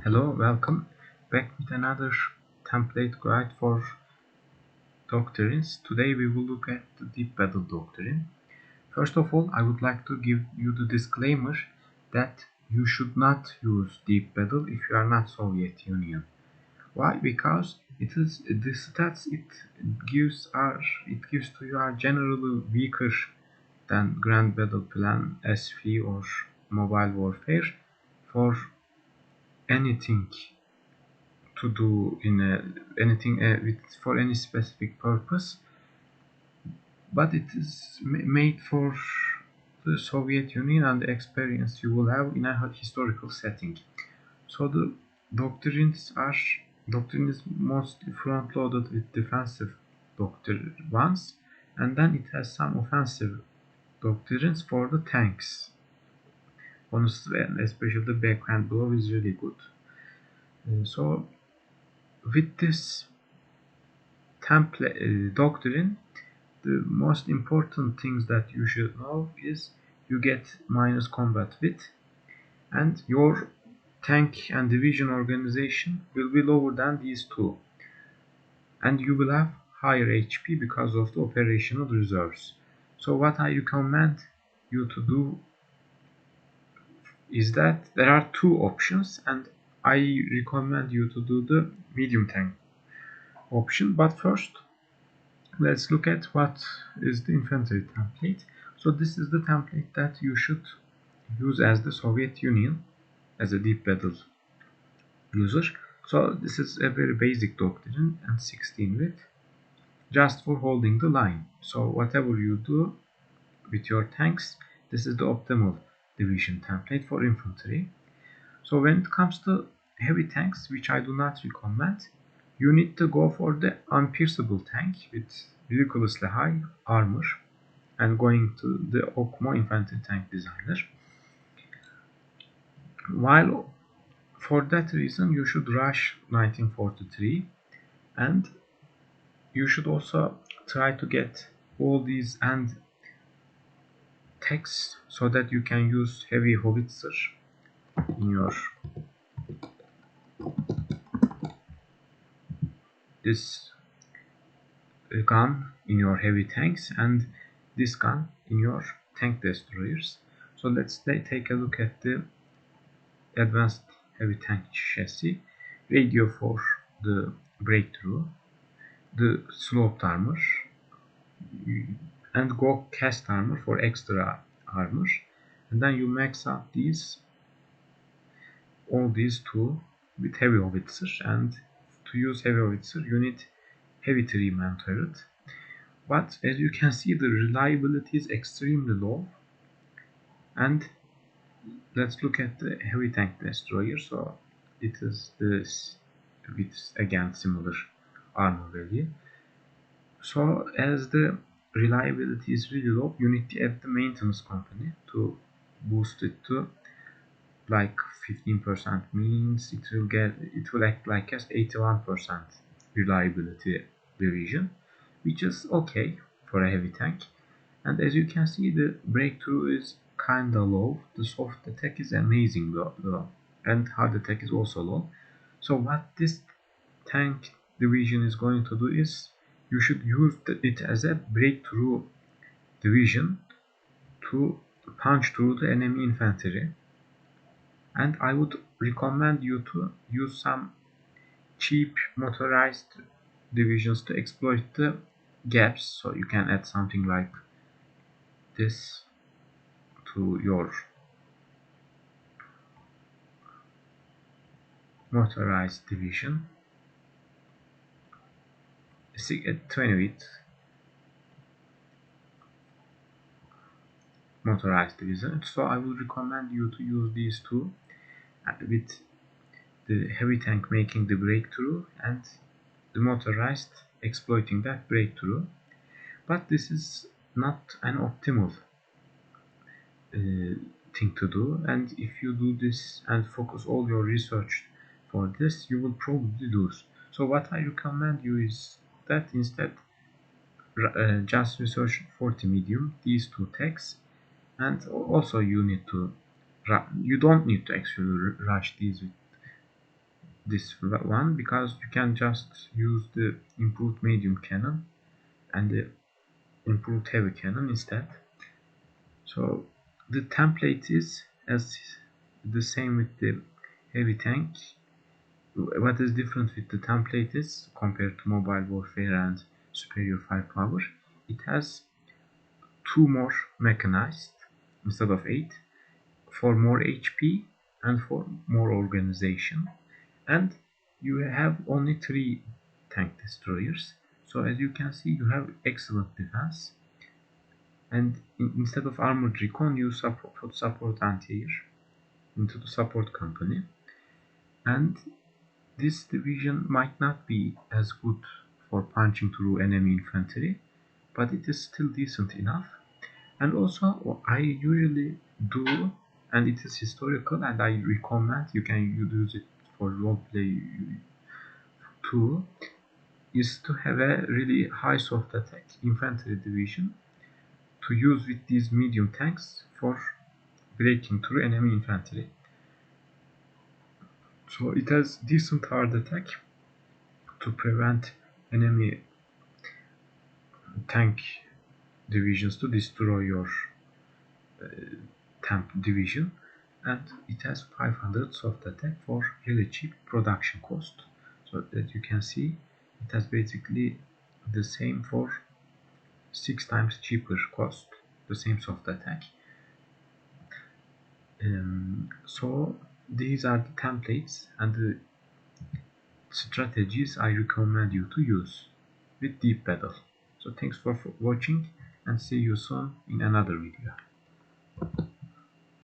Hello, welcome back with another template guide for doctrines. Today we will look at the deep battle doctrine. First of all, I would like to give you the disclaimer that you should not use deep battle if you are not Soviet Union. Why? Because the stats it gives to you are generally weaker than Grand Battle Plan, SV or Mobile Warfare for anything to do in anything for any specific purpose, but it is made for the Soviet Union and the experience you will have in a historical setting. So the doctrine is mostly front loaded with defensive doctrine ones, and then it has some offensive doctrines for the tanks. Honestly, and especially the backhand blow is really good. So with this template doctrine, the most important things that you should know is you get minus combat width, and your tank and division organization will be lower than these two, and you will have higher HP because of the operational reserves. So what I recommend you to do is that there are two options, and I recommend you to do the medium tank option. But first, let's look at what is the infantry template. So this is the template that you should use as the Soviet Union as a deep battle user. So this is a very basic doctrine and 16 width, just for holding the line. So whatever you do with your tanks, this is the optimal division template for infantry. So when it comes to heavy tanks, which I do not recommend, you need to go for the unpierceable tank with ridiculously high armor and going to the Okmo infantry tank designer. While for that reason you should rush 1943, and you should also try to get all these end techs so that you can use heavy howitzer in your this gun in your heavy tanks and this gun in your tank destroyers. So let's take a look at the advanced heavy tank chassis, radio for the breakthrough, the sloped armor, and go cast armor for extra armor, and then you max out all these two with heavy howitzer. And to use heavy howitzer you need heavy 3-man turret, but as you can see the reliability is extremely low. And let's look at the heavy tank destroyer. So it is this with again similar armor value. So as the reliability is really low, you need to add the maintenance company to boost it to like 15%, means it will act like as 81% reliability division, which is okay for a heavy tank. And as you can see, the breakthrough is kinda low. The soft attack is amazing though, and hard attack is also low. So what this tank division is going to do is you should use it as a breakthrough division to punch through the enemy infantry. And I would recommend you to use some cheap motorized divisions to exploit the gaps. So you can add something like this to your motorized division, 20 with motorized division. So I would recommend you to use these two with the heavy tank making the breakthrough and the motorized exploiting that breakthrough. But this is not an optimal thing to do, and if you do this and focus all your research for this, you will probably lose. So what I recommend you is that instead just research 40 medium, these two techs, and also you don't need to actually rush these with this one because you can just use the improved medium cannon and the improved heavy cannon instead. So the template is as the same with the heavy tank. What is different with the template is compared to mobile warfare and superior firepower, it has two more mechanized instead of 8 for more HP and for more organization, and you have only 3 tank destroyers. So as you can see, you have excellent defense, and instead of armored recon you support anti-air into the support company. And this division might not be as good for punching through enemy infantry, but it is still decent enough. And also what I usually do, and it is historical and I recommend you can use it for roleplay too, is to have a really high soft attack infantry division to use with these medium tanks for breaking through enemy infantry. So it has decent hard attack to prevent enemy tank divisions to destroy your tank division, and it has 500 soft attack for really cheap production cost. So that you can see, it has basically the same for 6 times cheaper cost, the same soft attack. So these are the templates and the strategies I recommend you to use with deep battle. So thanks for watching and see you soon in another video.